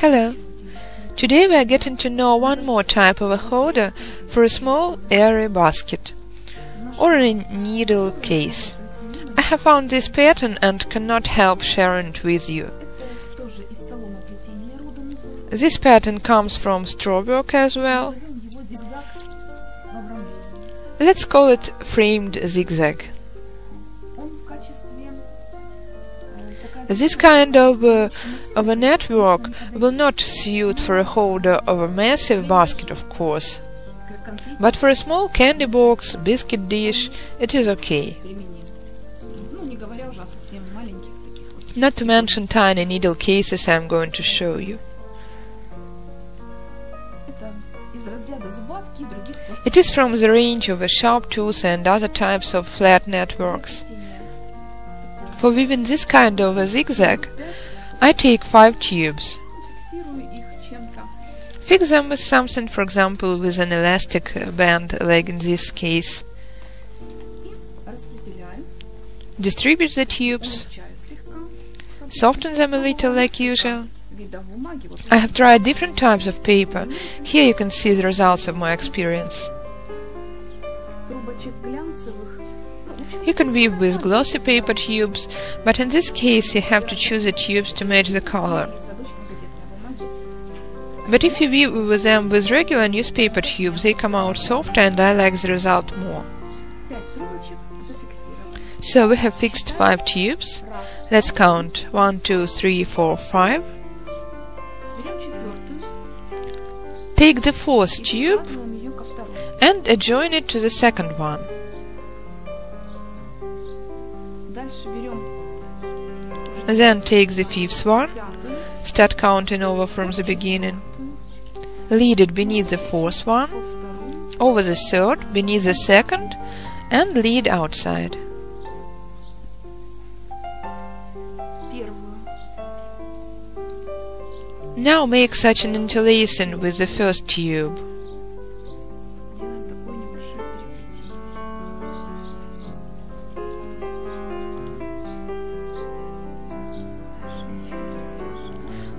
Hello! Today we are getting to know one more type of a holder for a small airy basket or a needle case. I have found this pattern and cannot help sharing it with you. This pattern comes from straw work as well. Let's call it framed zigzag. This kind of a network will not suit for a holder of a massive basket, of course, but for a small candy box, biscuit dish, it is okay. Not to mention tiny needle cases I'm going to show you. It is from the range of a sharp tooth and other types of flat networks. For weaving this kind of a zigzag, I take 5 tubes. Fix them with something, for example with an elastic band like in this case. Distribute the tubes. Soften them a little like usual. I have tried different types of paper. Here you can see the results of my experience. You can weave with glossy paper tubes, but in this case you have to choose the tubes to match the color. But if you weave with them with regular newspaper tubes, they come out softer and I like the result more. So we have fixed 5 tubes. Let's count 1, 2, 3, 4, 5. Take the 4th tube and adjoin it to the second one. Then take the 5th one, start counting over from the beginning. Lead it beneath the 4th one, over the 3rd, beneath the 2nd, and lead outside. Now make such an interlacing with the 1st tube.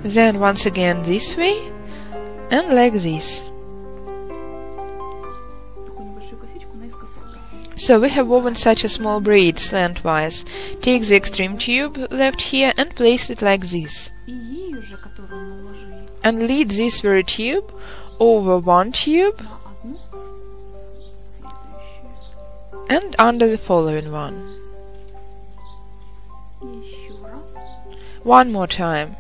Then once again this way, and like this. So we have woven such a small braid slantwise. Take the extreme tube left here and place it like this. And lead this very tube over one tube and under the following one. One more time.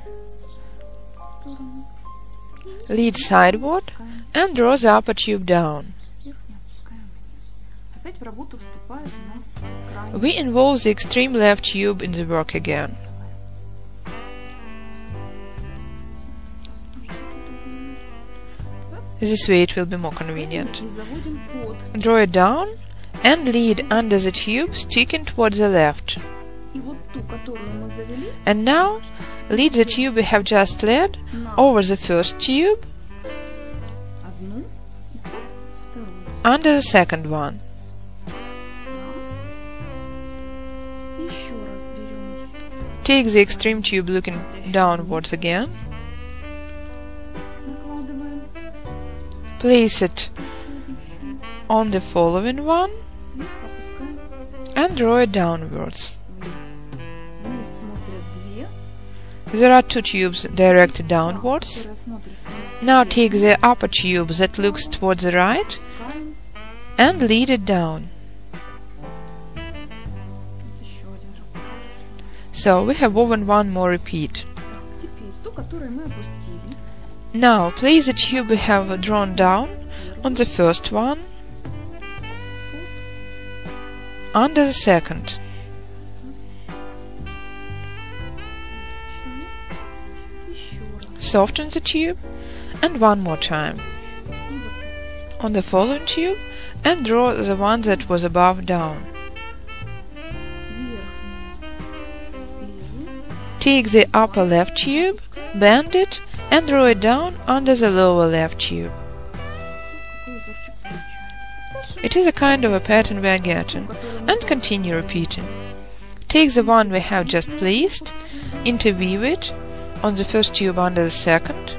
Lead sideward and draw the upper tube down. We involve the extreme left tube in the work again. This way it will be more convenient. Draw it down and lead under the tube sticking towards the left. And now lead the tube we have just led over the 1st tube, under the 2nd one. Take the extreme tube looking downwards again. Place it on the following one and draw it downwards. There are 2 tubes directed downwards. Now take the upper tube that looks towards the right and lead it down. So we have woven one more repeat. Now place the tube we have drawn down on the 1st one, under the 2nd. Soften the tube and one more time on the following tube and draw the one that was above down. Take the upper left tube, bend it and draw it down under the lower left tube. It is a kind of a pattern we are getting, and continue repeating. Take the one we have just placed, interweave it, on the first tube under the second,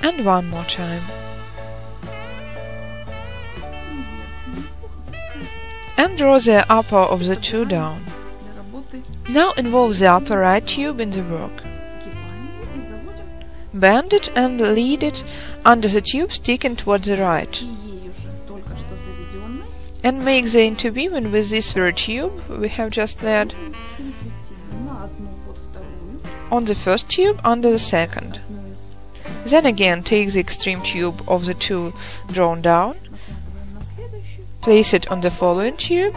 and one more time. And draw the upper of the two down. Now involve the upper right tube in the work. Bend it and lead it under the tube sticking toward the right. And make the interweaving with this very tube we have just led on the first tube under the second. Then again take the extreme tube of the two drawn down, place it on the following tube,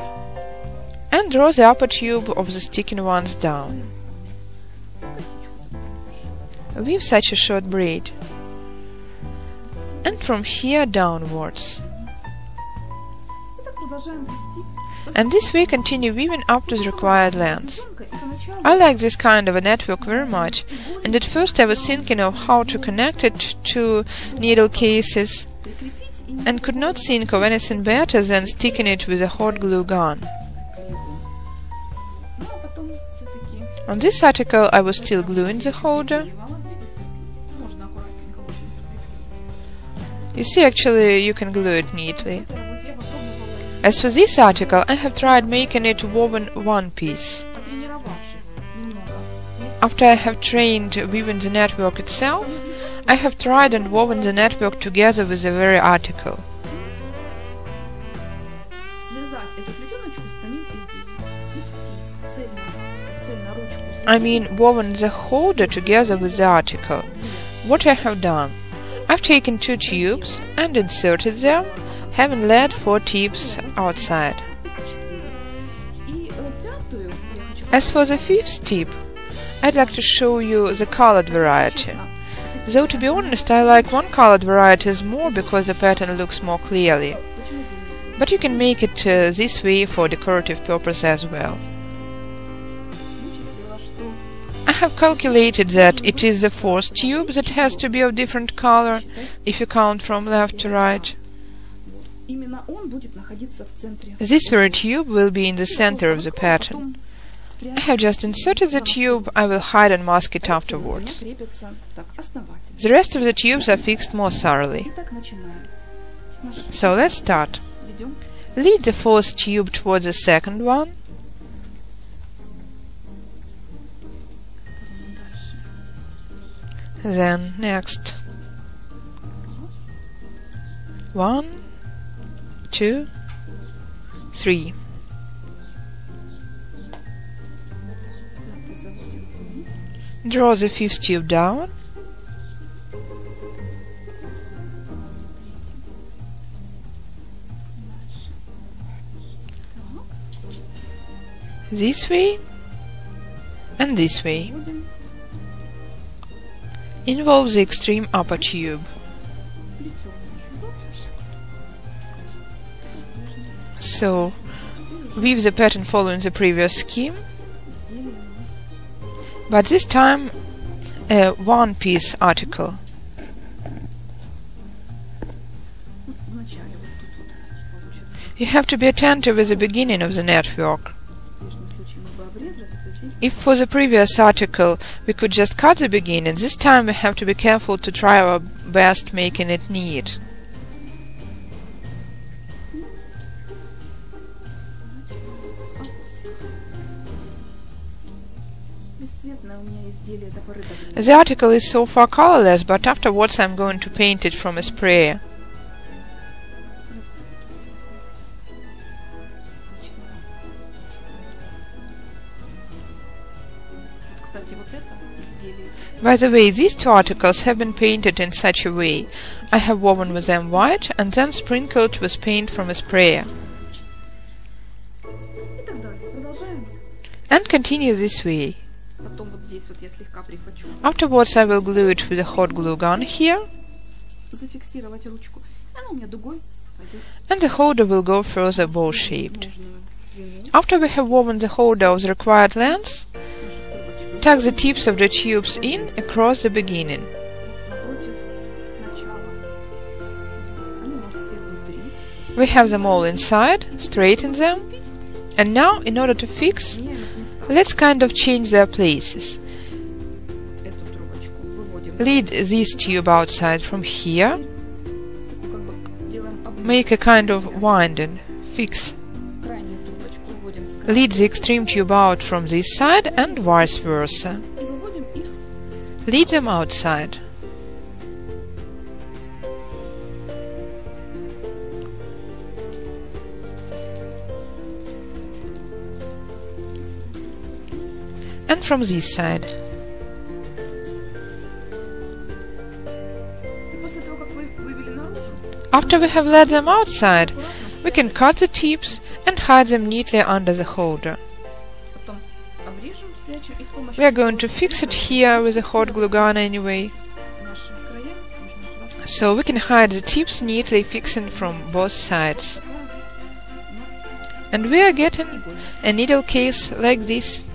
and draw the upper tube of the sticking ones down. Weave such a short braid, and from here downwards. And this way continue weaving up to the required length. I like this kind of a network very much, and at first I was thinking of how to connect it to needle cases, and could not think of anything better than sticking it with a hot glue gun. On this article I was still gluing the holder. You see, actually you can glue it neatly. As for this article, I have tried making it woven one piece. After I have trained weaving the network itself, I have tried and woven the network together with the very article. I mean, woven the holder together with the article. What I have done? I've taken two tubes and inserted them, having led 4 tips outside. As for the 5th tip, I'd like to show you the colored variety. Though to be honest, I like one colored varieties more because the pattern looks more clearly. But you can make it this way for decorative purpose as well. I have calculated that it is the 4th tube that has to be of different color, if you count from left to right. This very tube will be in the center of the pattern. I have just inserted the tube, I will hide and mask it afterwards. The rest of the tubes are fixed more thoroughly. So let's start. Lead the 4th tube towards the second one. Then next. 1, 2, 3. Draw the 5th tube down. This way and this way. Involve the extreme upper tube. So, weave the pattern following the previous scheme, but this time a one-piece article. You have to be attentive at the beginning of the network. If for the previous article we could just cut the beginning, this time we have to be careful to try our best making it neat. The article is so far colorless, but afterwards I'm going to paint it from a sprayer. By the way, these 2 articles have been painted in such a way. I have woven with them white and then sprinkled with paint from a sprayer. And continue this way. Afterwards I will glue it with a hot glue gun here, and the holder will go further bow-shaped. After we have woven the holder of the required length, tuck the tips of the tubes in across the beginning. We have them all inside, straighten them, and now, in order to fix, let's kind of change their places. lead this tube outside from here, make a kind of winding, fix. Lead the extreme tube out from this side and vice versa. Lead them outside. And from this side. After we have led them outside, we can cut the tips and hide them neatly under the holder. We are going to fix it here with a hot glue gun anyway, so we can hide the tips neatly, fixing from both sides. And we are getting a needle case like this.